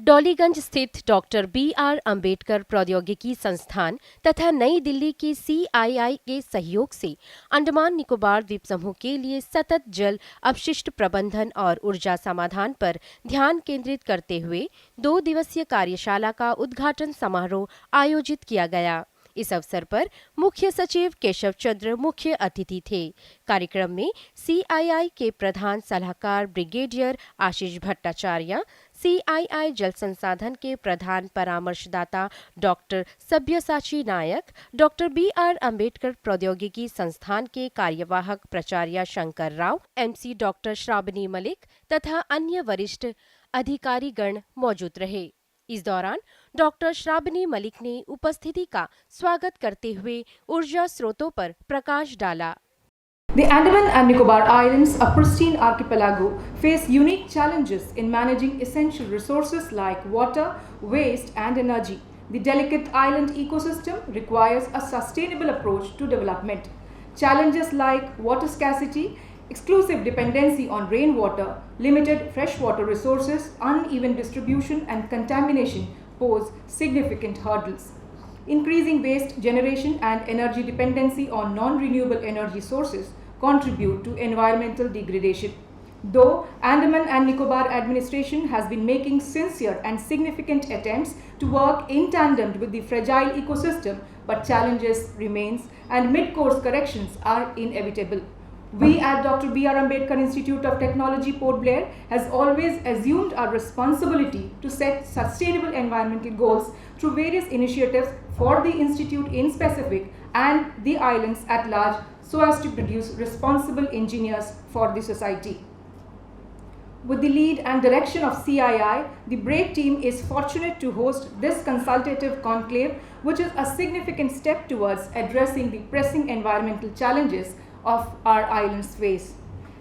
डॉलीगंज स्थित doctor B R. Ambedkar प्रौद्योगिकी संस्थान तथा नई दिल्ली के CII के सहयोग से अंडमान निकोबार द्वीप समूह के लिए सतत जल अपशिष्ट प्रबंधन और ऊर्जा समाधान पर ध्यान केंद्रित करते हुए 2 दिवसीय कार्यशाला का उद्घाटन समारोह आयोजित किया गया। इस अवसर पर मुख्य सचिव केशव चंद्र मुख्य अतिथि थे। कार्यक्रम में CII के प्रधान सलाहकार ब्रिगेडियर आशीष भट्टाचार्य, CII जल संसाधन के प्रधान परामर्शदाता डॉक्टर सब्यसाची नायक, डॉक्टर बी.आर. अंबेडकर प्रौद्योगिकी संस्थान के कार्यवाहक प्राचार्य शंकर राव, MC डॉक्टर श्रावणी मलिक तथा अन्य वरिष्ठ अधिकारीगण मौजूद रहे। इस दौरान डॉक्टर श्रावणी मलिक ने उपस्थिति का स्वागत करते हुए ऊर्जा स्रोतों पर प्रकाश डाला। The Andaman and Nicobar Islands, a pristine archipelago, face unique challenges in managing essential resources like water, waste and energy. The delicate island ecosystem requires a sustainable approach to development. Challenges like water scarcity, exclusive dependency on rainwater, limited freshwater resources, uneven distribution and contamination pose significant hurdles. Increasing waste generation and energy dependency on non-renewable energy sources contribute to environmental degradation. Though Andaman and Nicobar administration has been making sincere and significant attempts to work in tandem with the fragile ecosystem, but challenges remains and mid-course corrections are inevitable. We at Dr. B.R. Ambedkar Institute of Technology, Port Blair has always assumed our responsibility to set sustainable environmental goals through various initiatives for the institute in specific and the islands at large so as to produce responsible engineers for the society. With the lead and direction of CII, the BRAID team is fortunate to host this consultative conclave, which is a significant step towards addressing the pressing environmental challenges of our islands face.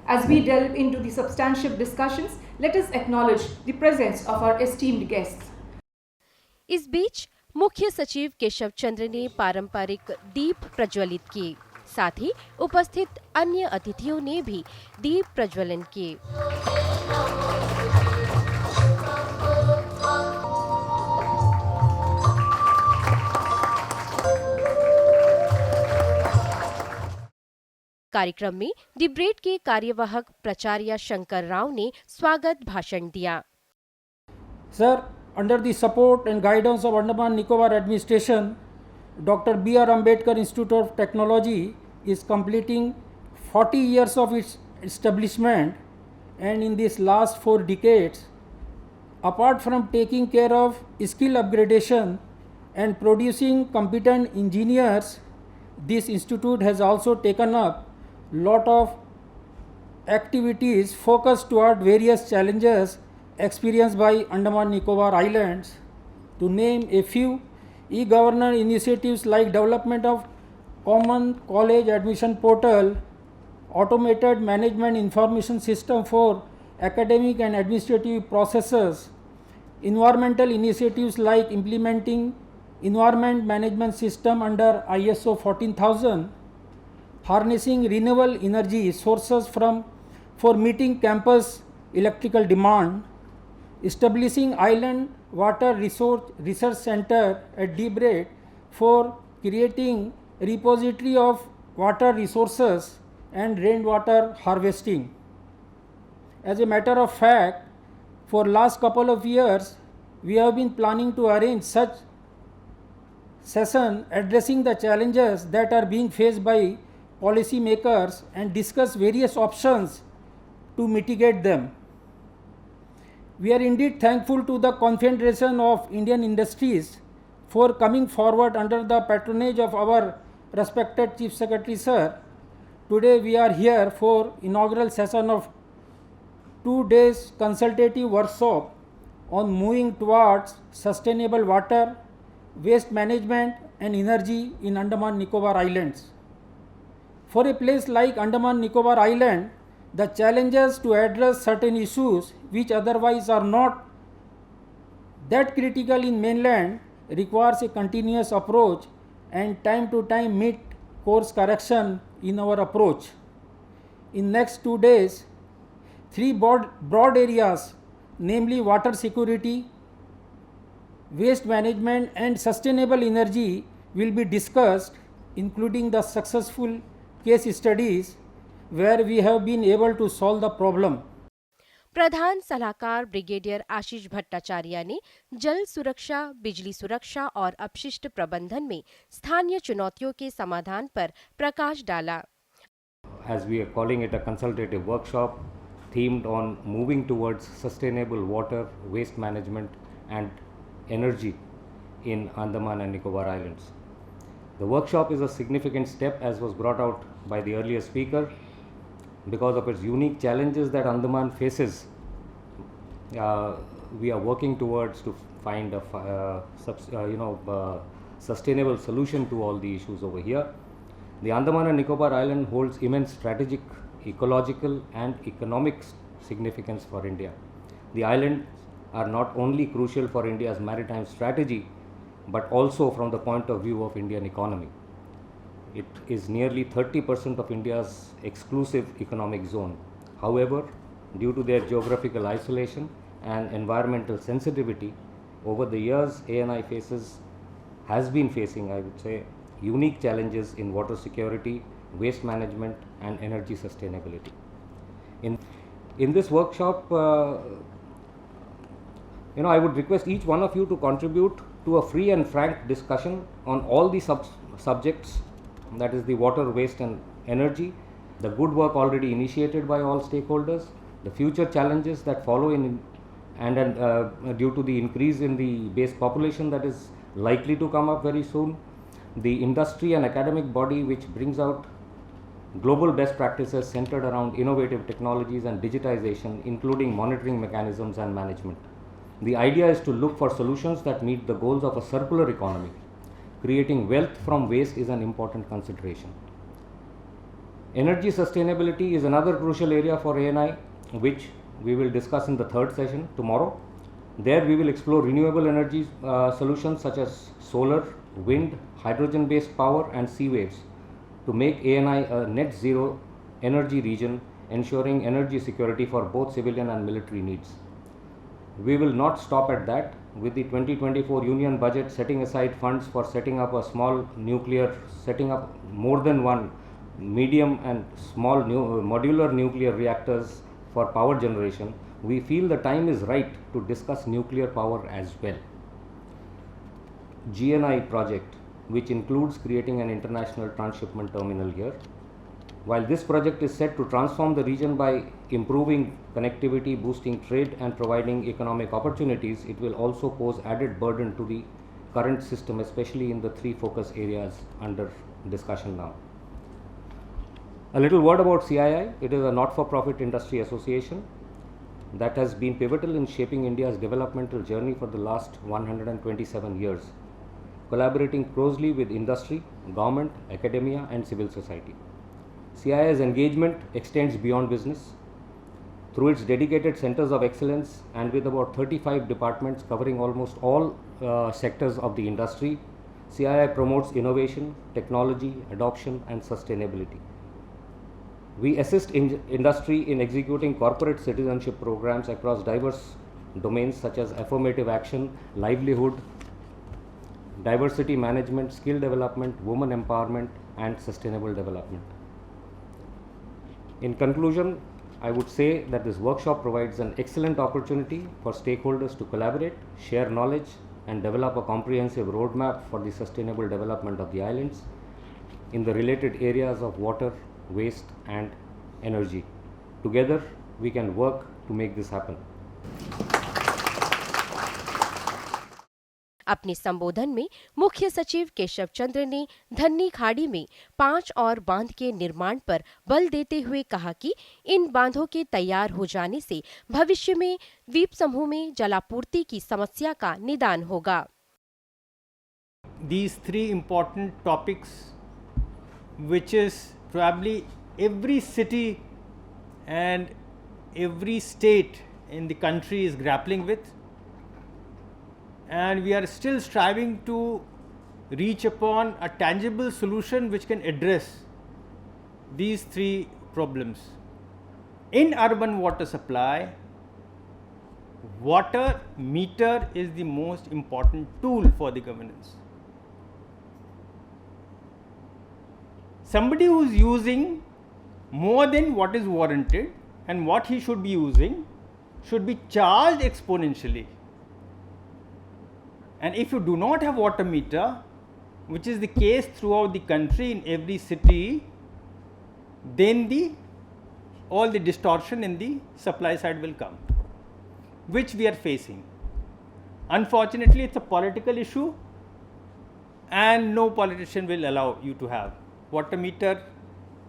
As we delve into the substantive discussions, let us acknowledge the presence of our esteemed guests. इस बीच मुख्य सचिव केशव चंद्र ने पारंपरिक दीप प्रज्वलित किए। साथ ही उपस्थित अन्य अतिथियों ने भी दीप प्रज्वलन किए। कार्यक्रम में दी ब्रेड के कार्यवाहक प्राचार्य शंकर राव ने स्वागत भाषण दिया। Sir, under the support and guidance of Andaman Nicobar administration, Dr. B.R. Ambedkar Institute of Technology is completing 40 years of its establishment, and in these last 4 decades, apart from taking care of skill upgradation and producing competent engineers, this institute has also taken up lot of activities focused toward various challenges experienced by Andaman Nicobar Islands. To name a few, e-governance initiatives like development of common college admission portal, automated management information system for academic and administrative processes, environmental initiatives like implementing environment management system under ISO 14000, harnessing renewable energy sources for meeting campus electrical demand, establishing island water research center at Debrade for creating repository of water resources and rainwater harvesting. As a matter of fact, for last couple of years, we have been planning to arrange such session addressing the challenges that are being faced by policy makers and discuss various options to mitigate them. We are indeed thankful to the Confederation of Indian Industries for coming forward under the patronage of our respected Chief Secretary Sir. Today we are here for inaugural session of 2 days consultative workshop on moving towards sustainable water, waste management and energy in Andaman Nicobar Islands. For a place like Andaman Nicobar Island, the challenges to address certain issues which otherwise are not that critical in mainland requires a continuous approach and time to time mid course correction in our approach. In next 2 days, 3 broad areas, namely water security, waste management and sustainable energy will be discussed, including the successful case studies where we have been able to solve the problem. प्रधान सलाहकार brigadier आशीष भट्टाचार्य ने जल सुरक्षा, बिजली सुरक्षा और अपशिष्ट प्रबंधन में स्थानीय चुनौतियों के समाधान पर प्रकाश डाला। As we are calling it a consultative workshop themed on moving towards sustainable water, waste management and energy in Andaman and Nicobar Islands. The workshop is a significant step, as was brought out by the earlier speaker, because of its unique challenges that Andaman faces. We are working towards to find a sustainable solution to all the issues over here. The Andaman and Nicobar Island holds immense strategic, ecological and economic significance for India. The islands are not only crucial for India's maritime strategy, but also from the point of view of Indian economy. It is nearly 30% of India's exclusive economic zone. However, due to their geographical isolation and environmental sensitivity, over the years ANI has been facing, I would say, unique challenges in water security, waste management and energy sustainability. In this workshop, I would request each one of you to contribute to a free and frank discussion on all the subjects, that is the water, waste and energy, the good work already initiated by all stakeholders, the future challenges that follow due to the increase in the base population that is likely to come up very soon, the industry and academic body which brings out global best practices centered around innovative technologies and digitization, including monitoring mechanisms and management. The idea is to look for solutions that meet the goals of a circular economy. Creating wealth from waste is an important consideration. Energy sustainability is another crucial area for ANI, which we will discuss in the third session tomorrow. There we will explore renewable energy solutions such as solar, wind, hydrogen-based power and sea waves to make ANI a net zero energy region, ensuring energy security for both civilian and military needs. We will not stop at that. With the 2024 Union Budget setting aside funds for setting up setting up more than one medium and small modular nuclear reactors for power generation, we feel the time is right to discuss nuclear power as well. GNI project, which includes creating an international transshipment terminal here. While this project is set to transform the region by improving connectivity, boosting trade and providing economic opportunities, it will also pose added burden to the current system, especially in the three focus areas under discussion now. A little word about CII. It is a not-for-profit industry association that has been pivotal in shaping India's developmental journey for the last 127 years, collaborating closely with industry, government, academia and civil society. CII's engagement extends beyond business. Through its dedicated centers of excellence and with about 35 departments covering almost all sectors of the industry, CII promotes innovation, technology, adoption and sustainability. We assist industry in executing corporate citizenship programs across diverse domains such as affirmative action, livelihood, diversity management, skill development, women empowerment and sustainable development. In conclusion, I would say that this workshop provides an excellent opportunity for stakeholders to collaborate, share knowledge and develop a comprehensive roadmap for the sustainable development of the islands in the related areas of water, waste and energy. Together, we can work to make this happen. अपने संबोधन में मुख्य सचिव केशव चंद्र ने धन्नी खाड़ी में 5 और बांध के निर्माण पर बल देते हुए कहा कि इन बांधों के तैयार हो जाने से भविष्य में द्वीप समूह में जलापूर्ति की समस्या का निदान होगा। These three important topics, which is probably every city and every state in the country is grappling with, and we are still striving to reach upon a tangible solution which can address these three problems. In urban water supply, water meter is the most important tool for the governance. Somebody who is using more than what is warranted and what he should be using should be charged exponentially. And if you do not have water meter, which is the case throughout the country in every city, then all the distortion in the supply side will come, which we are facing. Unfortunately, it's a political issue, and no politician will allow you to have water meter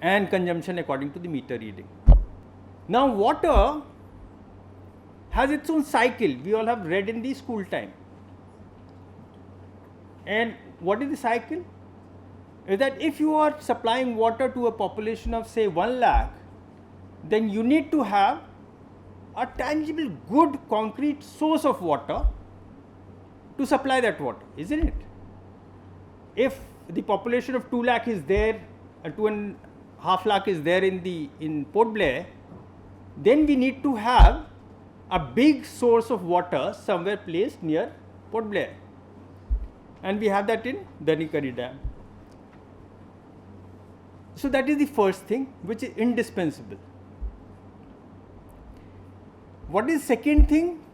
and consumption according to the meter reading. Now, water has its own cycle. We all have read in the school time. And what is the cycle? Is that if you are supplying water to a population of say 1 lakh, then you need to have a tangible, good, concrete source of water to supply that water, isn't it? If the population of 2 lakh is there, 2.5 lakh is there in Port Blair, then we need to have a big source of water somewhere placed near Port Blair. And we have that in Danikari Dam. So that is the first thing which is indispensable. What is second thing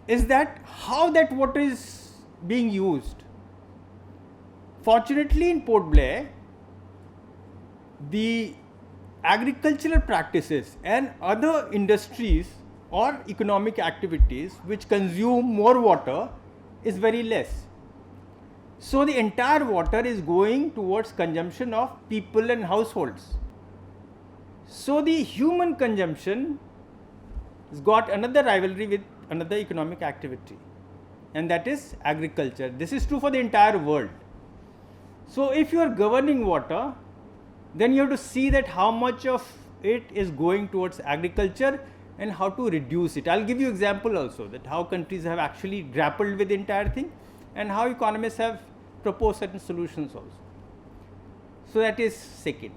is that how that water is being used. Fortunately, in Port Blair, the agricultural practices and other industries or economic activities which consume more water is very less. So the entire water is going towards consumption of people and households. So the human consumption has got another rivalry with another economic activity, and that is agriculture. This is true for the entire world. So if you are governing water, then you have to see that how much of it is going towards agriculture and how to reduce it. I'll give you example also that how countries have actually grappled with the entire thing and how economists have proposed certain solutions also. So that is second.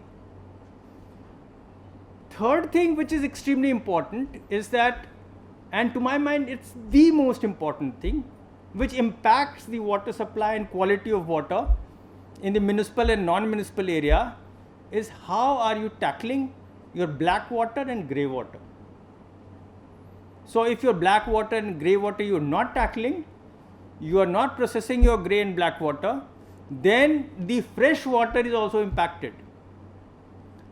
Third thing which is extremely important is that, and to my mind it's the most important thing which impacts the water supply and quality of water in the municipal and non-municipal area, is how are you tackling your black water and grey water. So if your black water and grey water you are not tackling, you are not processing your grey and black water, then the fresh water is also impacted.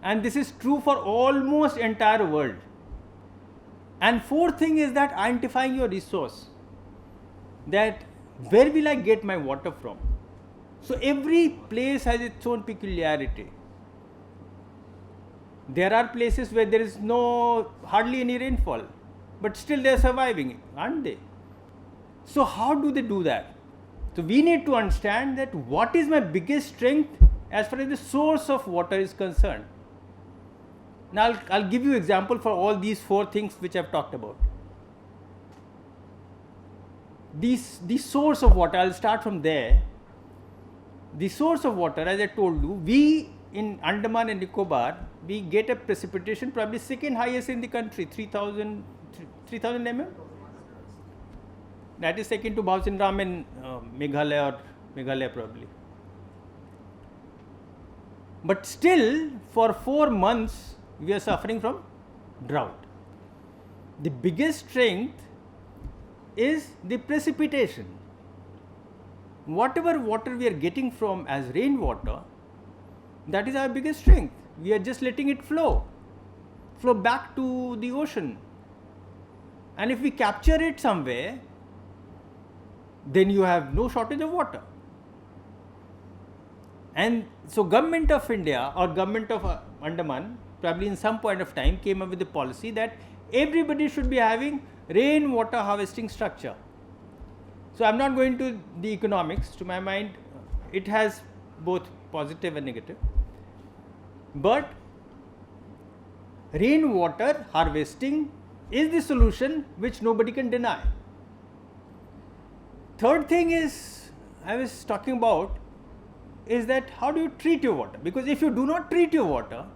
And this is true for almost entire world. And fourth thing is that identifying your resource, that where will I get my water from. So every place has its own peculiarity. There are places where there is hardly any rainfall, but still they are surviving, aren't they? So how do they do that? So we need to understand that what is my biggest strength as far as the source of water is concerned. Now I'll give you example for all these four things which I've talked about. The source of water, I'll start from there. The source of water, as I told you, we in Andaman and Nicobar, we get a precipitation probably second highest in the country, 3000 mm. That is second to Bhausinram in Meghalaya probably. But still, for 4 months, we are suffering from drought. The biggest strength is the precipitation. Whatever water we are getting from as rainwater, that is our biggest strength. We are just letting it flow back to the ocean. And if we capture it somewhere, then you have no shortage of water. And so government of India or government of Andaman probably in some point of time came up with the policy that everybody should be having rainwater harvesting structure. So I'm not going to the economics. To my mind, it has both positive and negative. But rainwater harvesting is the solution which nobody can deny. Third thing is, I was talking about, is that how do you treat your water? Because if you do not treat your water,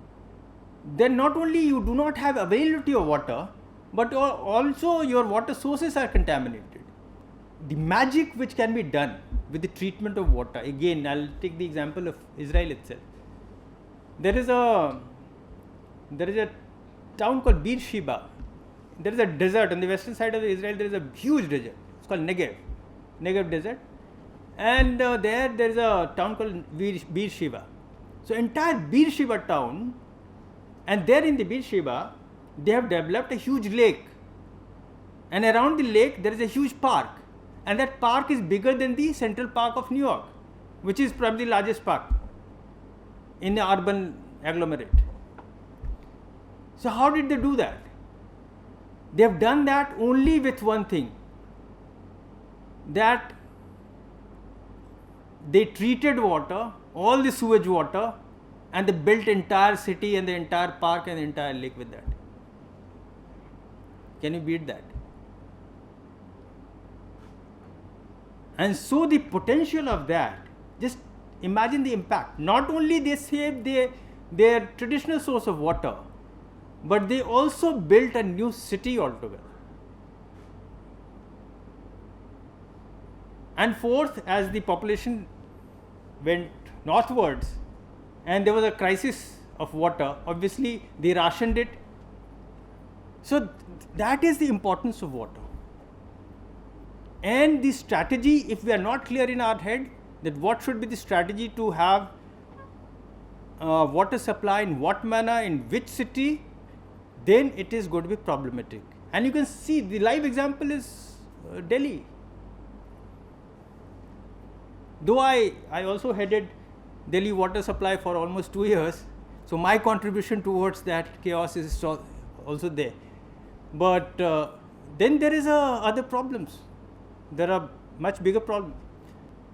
then not only you do not have availability of water, but also your water sources are contaminated. The magic which can be done with the treatment of water, again I'll take the example of Israel itself. There is a town called Beersheba. There is a desert on the western side of Israel. There is a huge desert. It's called Negev desert, and there is a town called Beersheba. So entire Beersheba town, and there in the Beersheba, they have developed a huge lake, and around the lake there is a huge park, and that park is bigger than the Central Park of New York, which is probably the largest park in the urban agglomerate. So how did they do that? They have done that only with one thing, that they treated water, all the sewage water, and they built entire city and the entire park and the entire lake with that. Can you beat that? And so the potential of that, just imagine the impact. Not only they saved their traditional source of water, but they also built a new city altogether. And fourth, as the population went northwards and there was a crisis of water, obviously they rationed it. So that is the importance of water. And the strategy, if we are not clear in our head that what should be the strategy to have water supply in what manner, in which city, then it is going to be problematic. And you can see the live example is Delhi. Though I also headed Delhi water supply for almost 2 years, so my contribution towards that chaos is also there. But then there is other problems. There are much bigger problems.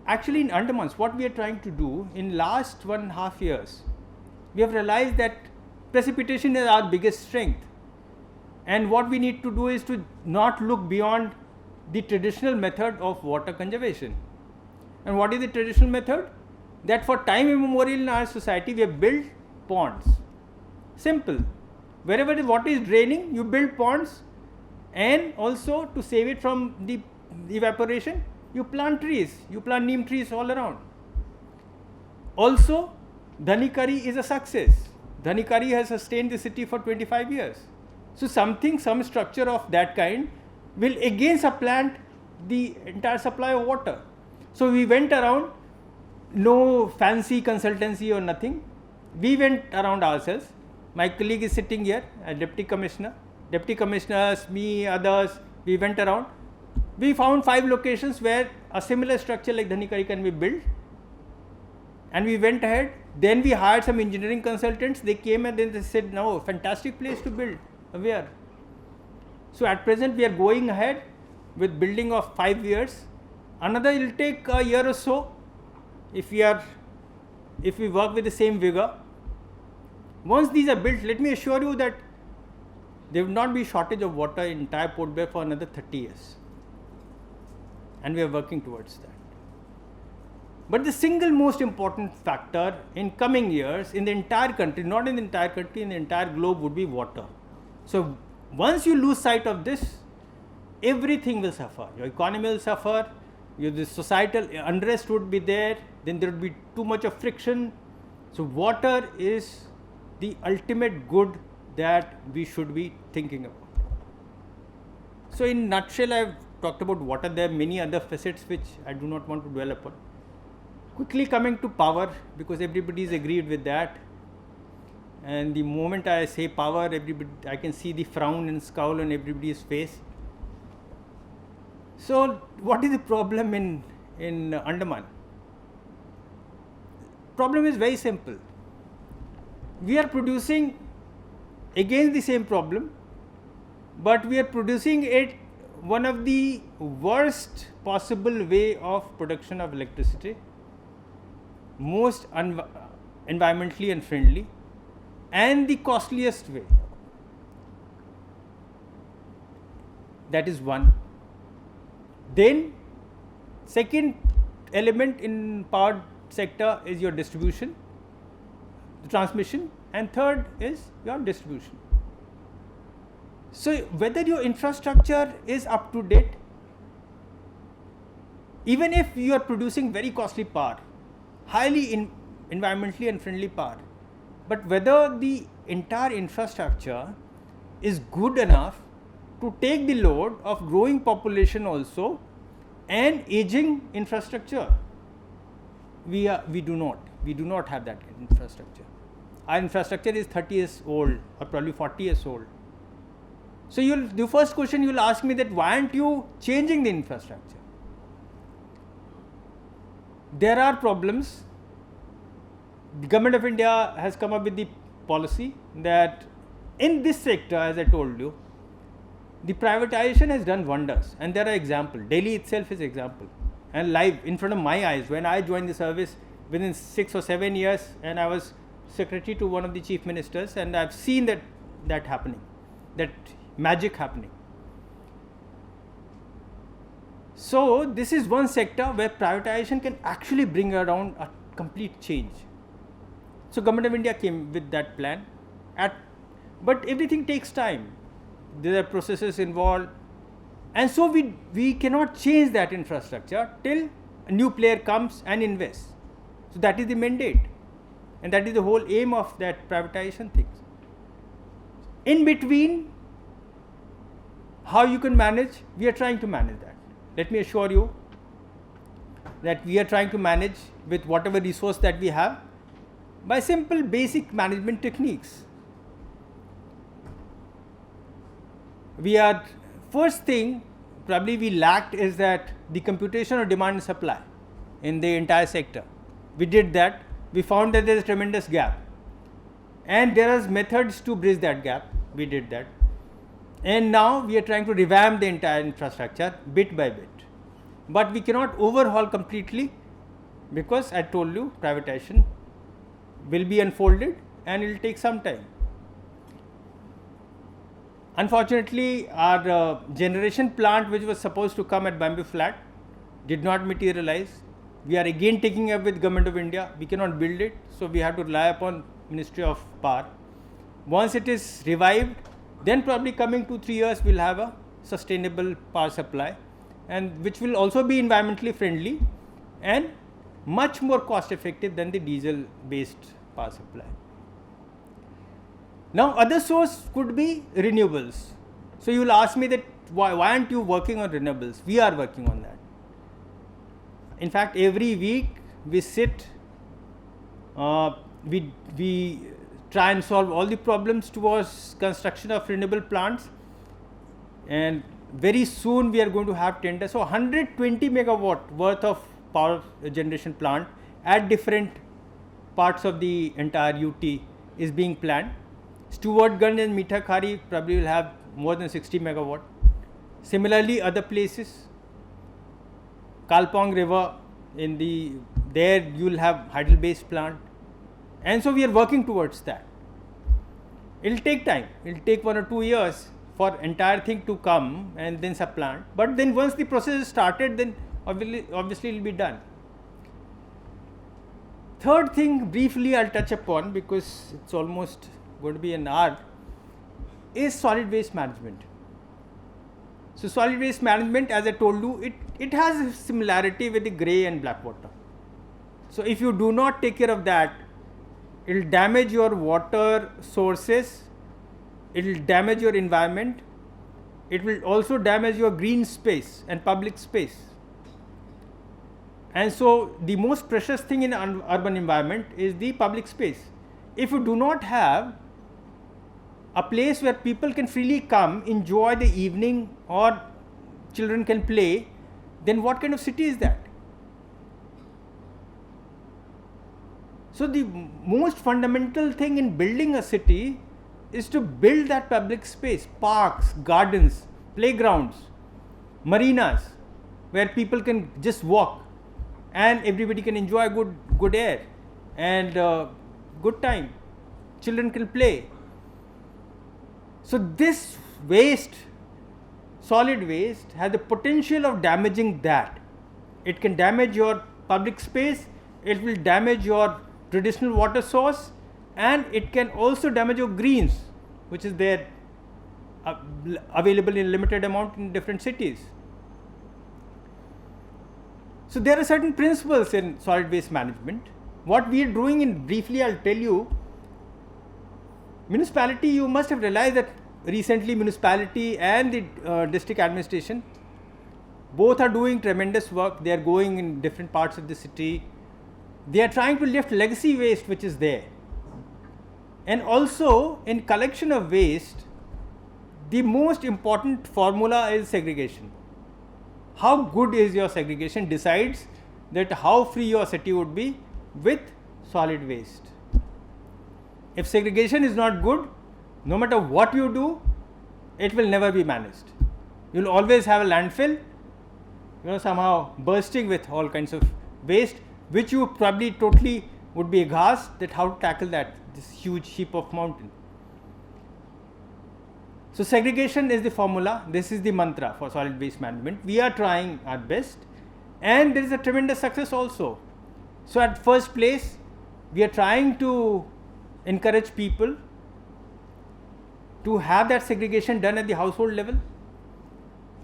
Actually, in Andamans, what we are trying to do in last 1.5 years, we have realized that precipitation is our biggest strength, and what we need to do is to not look beyond the traditional method of water conservation. And what is the traditional method? That for time immemorial in our society we have built ponds. Simple. Wherever the water is draining, you build ponds, and also to save it from the evaporation, you plant trees, you plant neem trees all around. Also, Dhanikari is a success. Dhanikari has sustained the city for 25 years. So some structure of that kind will again supplant the entire supply of water. So we went around, no fancy consultancy or nothing. We went around ourselves. My colleague is sitting here, a deputy commissioner. Deputy commissioners, me, others, we went around. We found 5 locations where a similar structure like Dhanikari can be built. And we went ahead. Then we hired some engineering consultants. They came and then they said, no, fantastic place to build. Where? So at present we are going ahead with building of 5 years. Another it will take a year or so if we work with the same vigor. Once these are built, let me assure you that there will not be shortage of water in entire Port Blair for another 30 years. And we are working towards that. But the single most important factor in coming years in the entire country, not in the entire country, in the entire globe, would be water. So once you lose sight of this, everything will suffer. Your economy will suffer, the societal unrest would be there, then there would be too much of friction. So water is the ultimate good that we should be thinking about. So in a nutshell, I have talked about water. There are many other facets which I do not want to dwell upon. Quickly coming to power, because everybody is agreed with that. And the moment I say power, I can see the frown and scowl on everybody's face. So what is the problem in Andaman? Problem is very simple. We are producing against the same problem, but we are producing it one of the worst possible way of production of electricity, most environmentally unfriendly, and the costliest way. That is one. Then second element in power sector is your distribution, the transmission, and third is your distribution. So whether your infrastructure is up to date, even if you are producing very costly power, highly environmentally unfriendly power, but whether the entire infrastructure is good enough to take the load of growing population also and aging infrastructure, we do not have that infrastructure. Our infrastructure is 30 years old or probably 40 years old. So the first question you will ask me that why aren't you changing the infrastructure? There are problems. The government of India has come up with the policy that in this sector, as I told you, the privatization has done wonders, and there are examples. Delhi itself is example, and live in front of my eyes. When I joined the service within 6 or 7 years, and I was secretary to one of the chief ministers, and I've seen that happening, that magic happening. So this is one sector where privatization can actually bring around a complete change. So government of India came with that plan, but everything takes time. There are processes involved, and so we cannot change that infrastructure till a new player comes and invests. So that is the mandate, and that is the whole aim of that privatization things. In between, how you can manage, we are trying to manage that. Let me assure you that we are trying to manage with whatever resource that we have by simple basic management techniques. First thing probably we lacked is that the computation of demand and supply in the entire sector. We did that. We found that there is a tremendous gap, and there are methods to bridge that gap. We did that, and now we are trying to revamp the entire infrastructure bit by bit. But we cannot overhaul completely, because I told you privatization will be unfolded and it will take some time. Unfortunately, our generation plant, which was supposed to come at Bamboo Flat, did not materialize. We are again taking up with Government of India. We cannot build it, so we have to rely upon Ministry of Power. Once it is revived, then probably coming 2-3 years we'll have a sustainable power supply, and which will also be environmentally friendly and much more cost effective than the diesel based power supply. Now other source could be renewables. So you will ask me that why aren't you working on renewables? We are working on that. In fact, every week we sit, we try and solve all the problems towards construction of renewable plants, and very soon we are going to have tenders. So 120 megawatt worth of power generation plant at different parts of the entire UT is being planned. Stuartganj and Mitakhari probably will have more than 60 megawatt. Similarly, other places, Kalpong River, there you will have hydel based plant, and so we are working towards that. It will take time. It will take 1 or 2 years for entire thing to come and then supplant. But then once the process is started, then obviously it will be done. Third thing, briefly I'll touch upon, because it's almost going to be an hour, is solid waste management. So solid waste management, as I told you, it has a similarity with the grey and black water. So if you do not take care of that, it will damage your water sources, it will damage your environment, it will also damage your green space and public space. And so the most precious thing in an urban environment is the public space. If you do not have a place where people can freely come, enjoy the evening, or children can play, then what kind of city is that? So the most fundamental thing in building a city is to build that public space, parks, gardens, playgrounds, marinas, where people can just walk and everybody can enjoy good air and good time. Children can play. So this waste, solid waste, has the potential of damaging that. It can damage your public space, it will damage your traditional water source, and it can also damage your greens, which is there available in limited amount in different cities. So there are certain principles in solid waste management. What we are doing in briefly, I'll tell you. Municipality, you must have realized that recently municipality and the district administration both are doing tremendous work. They are going in different parts of the city. They are trying to lift legacy waste which is there. And also in collection of waste, the most important formula is segregation. How good is your segregation decides that how free your city would be with solid waste. If segregation is not good, no matter what you do, it will never be managed. You will always have a landfill, somehow bursting with all kinds of waste, which you probably totally would be aghast that how to tackle that, this huge heap of mountain. So segregation is the formula. This is the mantra for solid waste management. We are trying our best, and there is a tremendous success also. So at first place, we are trying to encourage people to have that segregation done at the household level.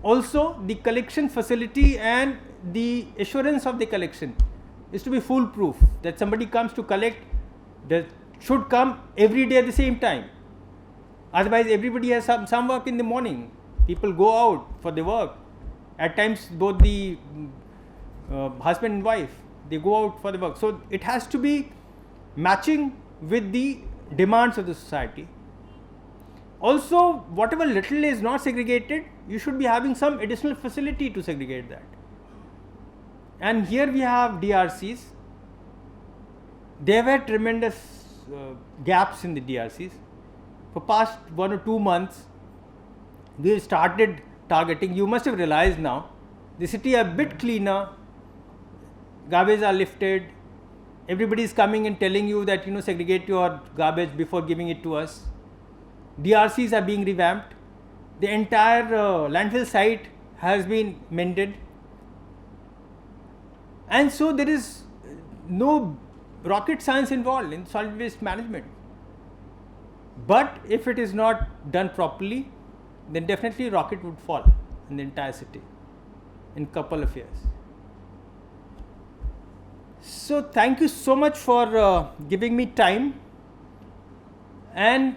Also, the collection facility and the assurance of the collection is to be foolproof, that somebody comes to collect, that should come every day at the same time. Otherwise, everybody has some work in the morning. People go out for the work. At times, both the husband and wife, they go out for the work. So it has to be matching with the demands of the society. Also, whatever little is not segregated, you should be having some additional facility to segregate that. And here we have DRCs. There were tremendous gaps in the DRCs. For past 1 or 2 months, we have started targeting. You must have realized now, the city are a bit cleaner, garbage are lifted, everybody is coming and telling you that segregate your garbage before giving it to us. DRCs are being revamped. The entire landfill site has been mended. And so there is no rocket science involved in solid waste management. But if it is not done properly, then definitely rocket would fall in the entire city in couple of years. So thank you so much for giving me time, and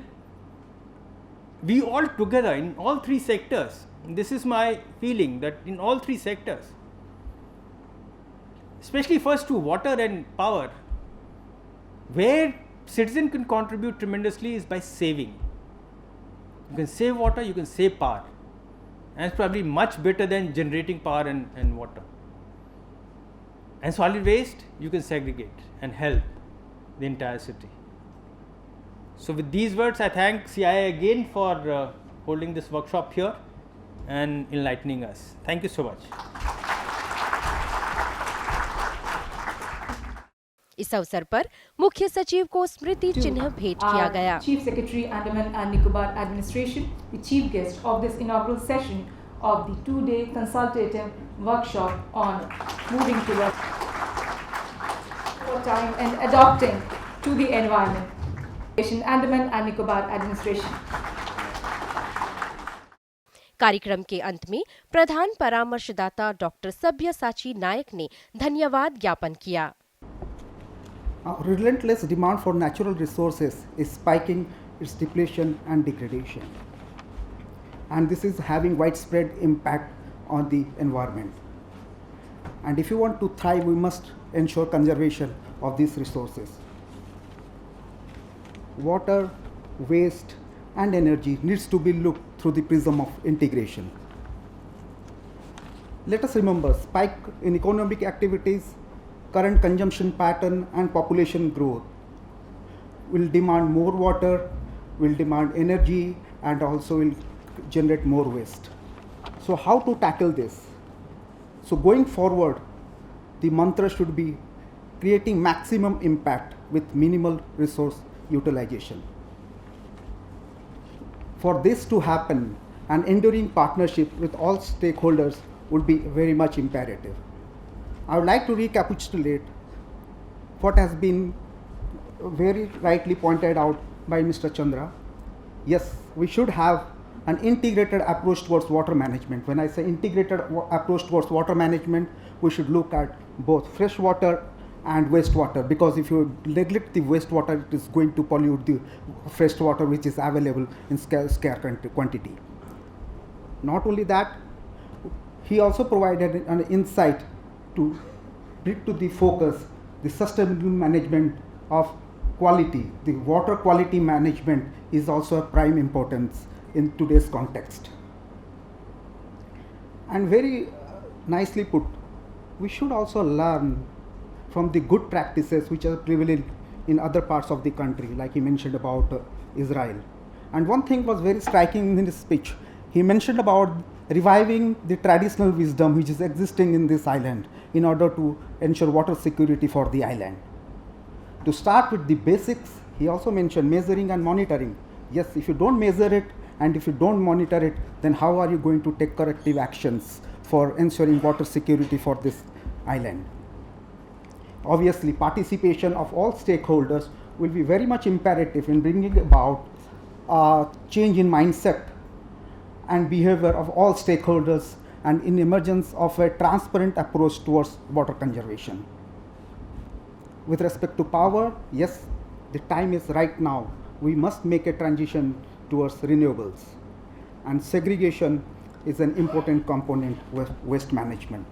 we all together in all three sectors, this is my feeling that in all three sectors, especially first to water and power, where citizen can contribute tremendously is by saving. You can save water, you can save power, and it's probably much better than generating power and water. And solid waste, you can segregate and help the entire city. So with these words, I thank CIA again for holding this workshop here and enlightening us. Thank you so much. इस अवसर पर मुख्य सचिव को स्मृति चिन्ह भेंट किया गया। Chief Secretary, Andaman and Nicobar Administration, the chief guest of this inaugural session of the 2-day consultative workshop on moving towards time and adapting to the environment. Andaman and Nicobar Administration. कार्यक्रम के अंत में प्रधान परामर्शदाता doctor Sabyasachi नायक ने धन्यवाद ज्ञापन किया। Relentless demand for natural resources is spiking its depletion and degradation, and this is having widespread impact on the environment. And if you want to thrive, we must ensure conservation of these resources. Water, waste and energy needs to be looked through the prism of integration. Let us remember, spike in economic activities, current consumption pattern and population growth will demand more water, will demand energy and also will generate more waste. So how to tackle this? So going forward, the mantra should be creating maximum impact with minimal resource utilization. For this to happen, an enduring partnership with all stakeholders would be very much imperative. I would like to recapitulate what has been very rightly pointed out by Mr. Chandra. Yes, we should have an integrated approach towards water management. When I say integrated approach towards water management, we should look at both fresh water and wastewater, because if you neglect the wastewater, it is going to pollute the fresh water which is available in scarce quantity. Not only that, he also provided an insight to bring to the focus the sustainable management of quality. The water quality management is also of prime importance in today's context. And very nicely put, we should also learn from the good practices which are prevalent in other parts of the country, like he mentioned about Israel. And one thing was very striking in his speech. He mentioned about reviving the traditional wisdom which is existing in this island in order to ensure water security for the island. To start with the basics, he also mentioned measuring and monitoring. Yes, if you don't measure it and if you don't monitor it, then how are you going to take corrective actions for ensuring water security for this island? Obviously, participation of all stakeholders will be very much imperative in bringing about a change in mindset and behavior of all stakeholders and in emergence of a transparent approach towards water conservation. With respect to power, yes, the time is right now. We must make a transition towards renewables, and segregation is an important component with waste management.